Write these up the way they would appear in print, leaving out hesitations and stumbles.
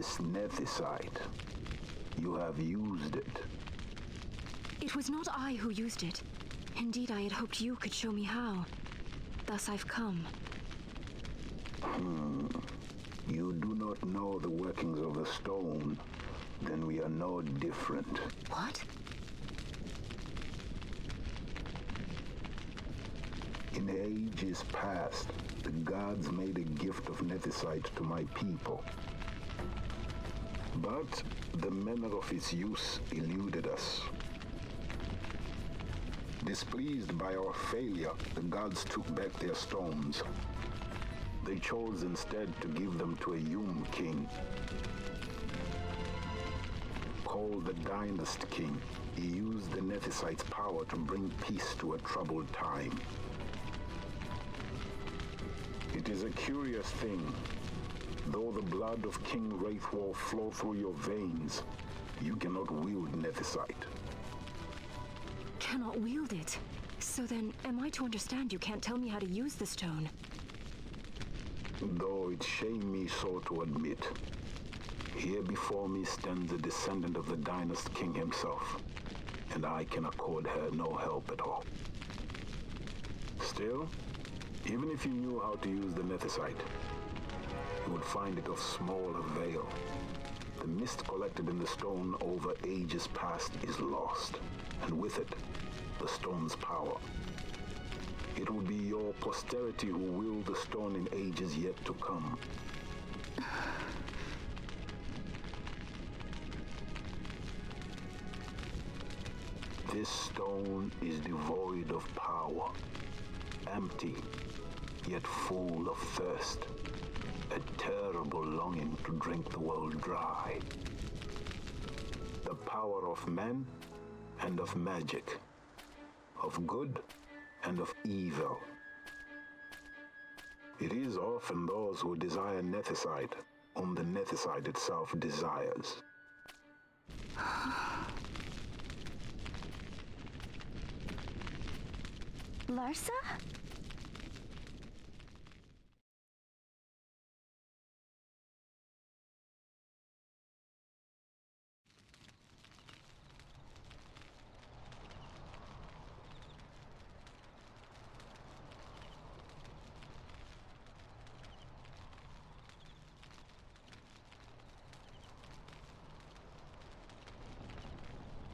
this nethicite. You have used it. It was not I who used it. Indeed, I had hoped you could show me how. Thus I've come. You do not know the workings of the stone. Then we are no different. What? In ages past, the gods made a gift of nethicite to my people. But the manner of its use eluded us. Displeased by our failure, the gods took back their stones. They chose instead to give them to a Yum king. Called the Dynast King, he used the nethicite's power to bring peace to a troubled time. It is a curious thing. Though the blood of King Wraithwolf flow through your veins, you cannot wield nethicite. Cannot wield it? So then, am I to understand you can't tell me how to use the stone? Though it shame me so to admit, here before me stands a descendant of the Dynast King himself, and I can accord her no help at all. Still, even if you knew how to use the nethicite, you would find it of small avail. The mist collected in the stone over ages past is lost, and with it, the stone's power. It will be your posterity who wield the stone in ages yet to come. This stone is devoid of power, empty, yet full of thirst, a terrible longing to drink the world dry. The power of men and of magic, of good and of evil. It is often those who desire nethicite whom the nethicite itself desires. Larsa?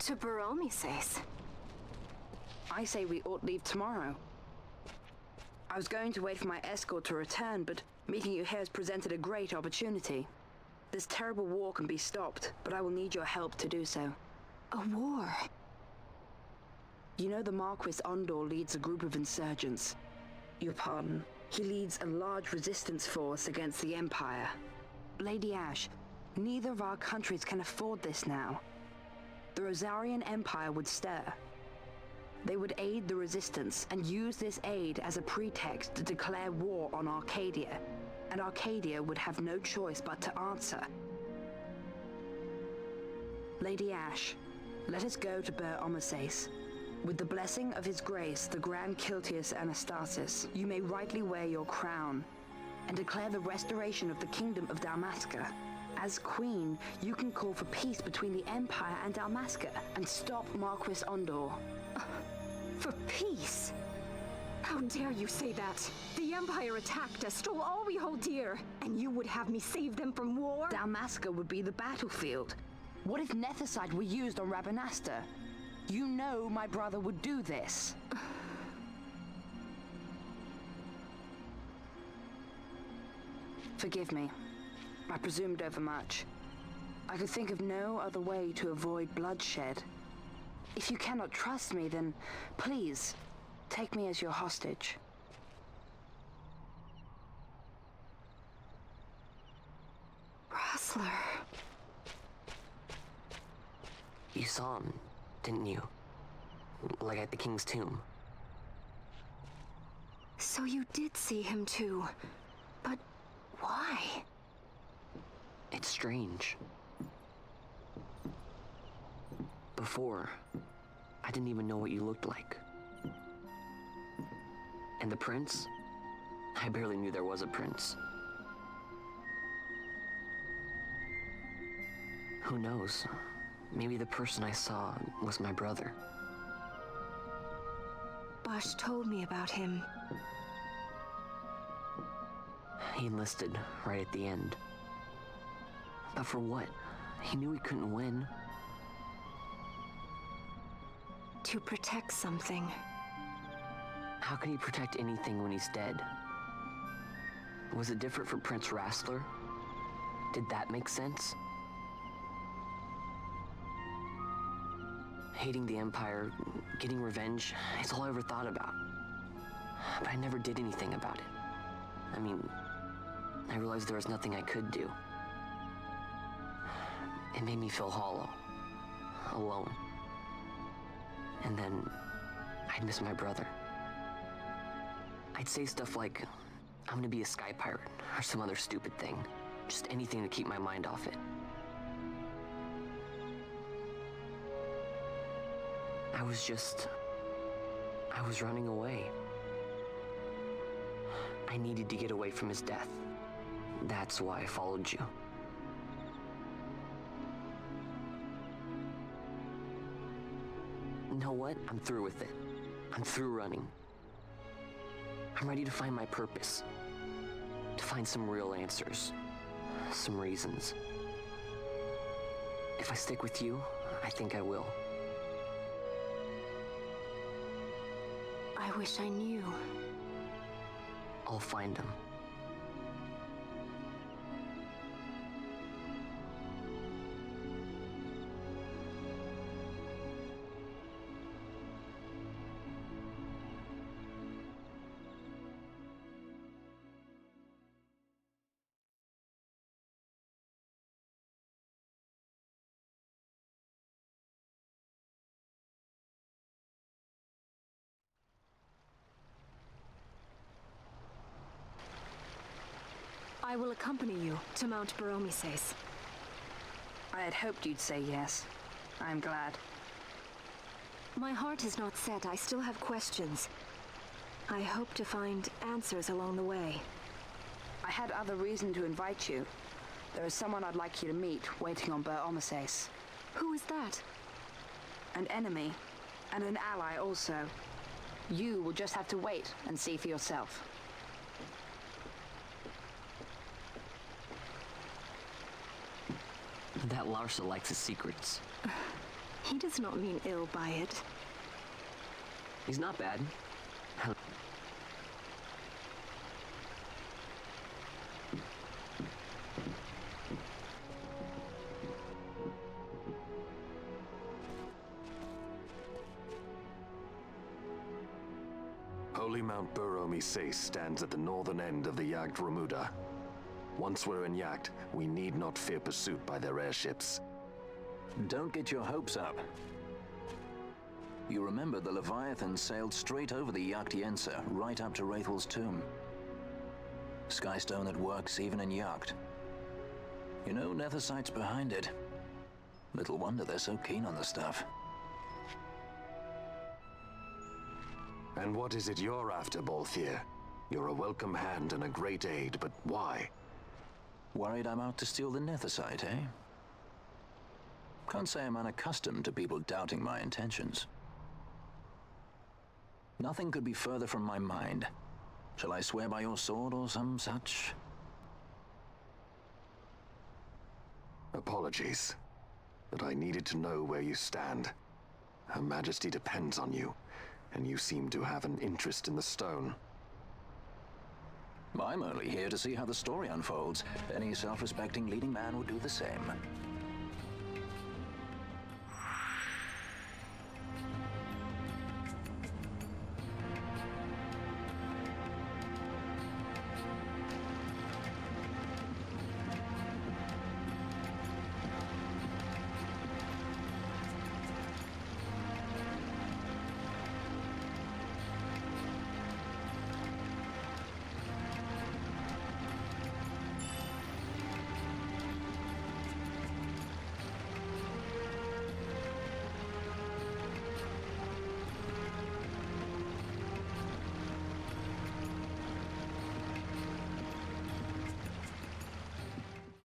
To Baromises. I say we ought leave tomorrow. I was going to wait for my escort to return, but meeting you here has presented a great opportunity. This terrible war can be stopped, but I will need your help to do so. A war? You know the Marquis Ondor leads a group of insurgents. Your pardon. He leads a large resistance force against the Empire. Lady Ash, neither of our countries can afford this now. The Rosarian Empire would stir. They would aid the resistance and use this aid as a pretext to declare war on Arcadia, and Arcadia would have no choice but to answer. Lady Ash, let us go to Baromises. With the blessing of his grace, the Grand Kiltius Anastasis, you may rightly wear your crown and declare the restoration of the Kingdom of Dalmasca. As Queen, you can call for peace between the Empire and Dalmasca and stop Marquis Ondor. For peace? How dare you say that? The Empire attacked us, stole all we hold dear, and you would have me save them from war? Dalmasca would be the battlefield. What if nethicite were used on Rabanasta? You know my brother would do this. Forgive me. I presumed overmuch. I could think of no other way to avoid bloodshed. If you cannot trust me, then please, take me as your hostage. Rustler. You saw him, didn't you? Like at the King's tomb. So you did see him too. But why? It's strange. Before, I didn't even know what you looked like. And the prince? I barely knew there was a prince. Who knows? Maybe the person I saw was my brother. Bosch told me about him. He enlisted right at the end. But for what? He knew he couldn't win. To protect something. How can he protect anything when he's dead? Was it different for Prince Rastler? Did that make sense? Hating the Empire, getting revenge, it's all I ever thought about. But I never did anything about it. I mean, I realized there was nothing I could do. It made me feel hollow, alone. And then I'd miss my brother. I'd say stuff like, I'm gonna be a sky pirate, or some other stupid thing. Just anything to keep my mind off it. I was running away. I needed to get away from his death. That's why I followed you. You know what? I'm through with it. I'm through running. I'm ready to find my purpose. To find some real answers. Some reasons. If I stick with you, I think I will. I wish I knew. I'll find him. I will accompany you to Mount Baromises. I had hoped you'd say yes. I'm glad. My heart is not set. I still have questions. I hope to find answers along the way. I had other reason to invite you. There is someone I'd like you to meet waiting on Baromises. Who is that? An enemy, and an ally also. You will just have to wait and see for yourself. That Larsa likes his secrets. He does not mean ill by it. He's not bad. Holy Mount Baromises stands at the northern end of the Yacht Remuda. Once we're in Yacht, we need not fear pursuit by their airships. Don't get your hopes up. You remember the Leviathan sailed straight over the Yacht, right up to Wraithel's tomb. Skystone that works even in Yacht. You know, Nethersight's behind it. Little wonder they're so keen on the stuff. And what is it you're after, Balthier? You're a welcome hand and a great aid, but why? Worried I'm out to steal the Nethersight, eh? Can't say I'm unaccustomed to people doubting my intentions. Nothing could be further from my mind. Shall I swear by your sword or some such? Apologies, but I needed to know where you stand. Her Majesty depends on you, and you seem to have an interest in the stone. I'm only here to see how the story unfolds. Any self-respecting leading man would do the same.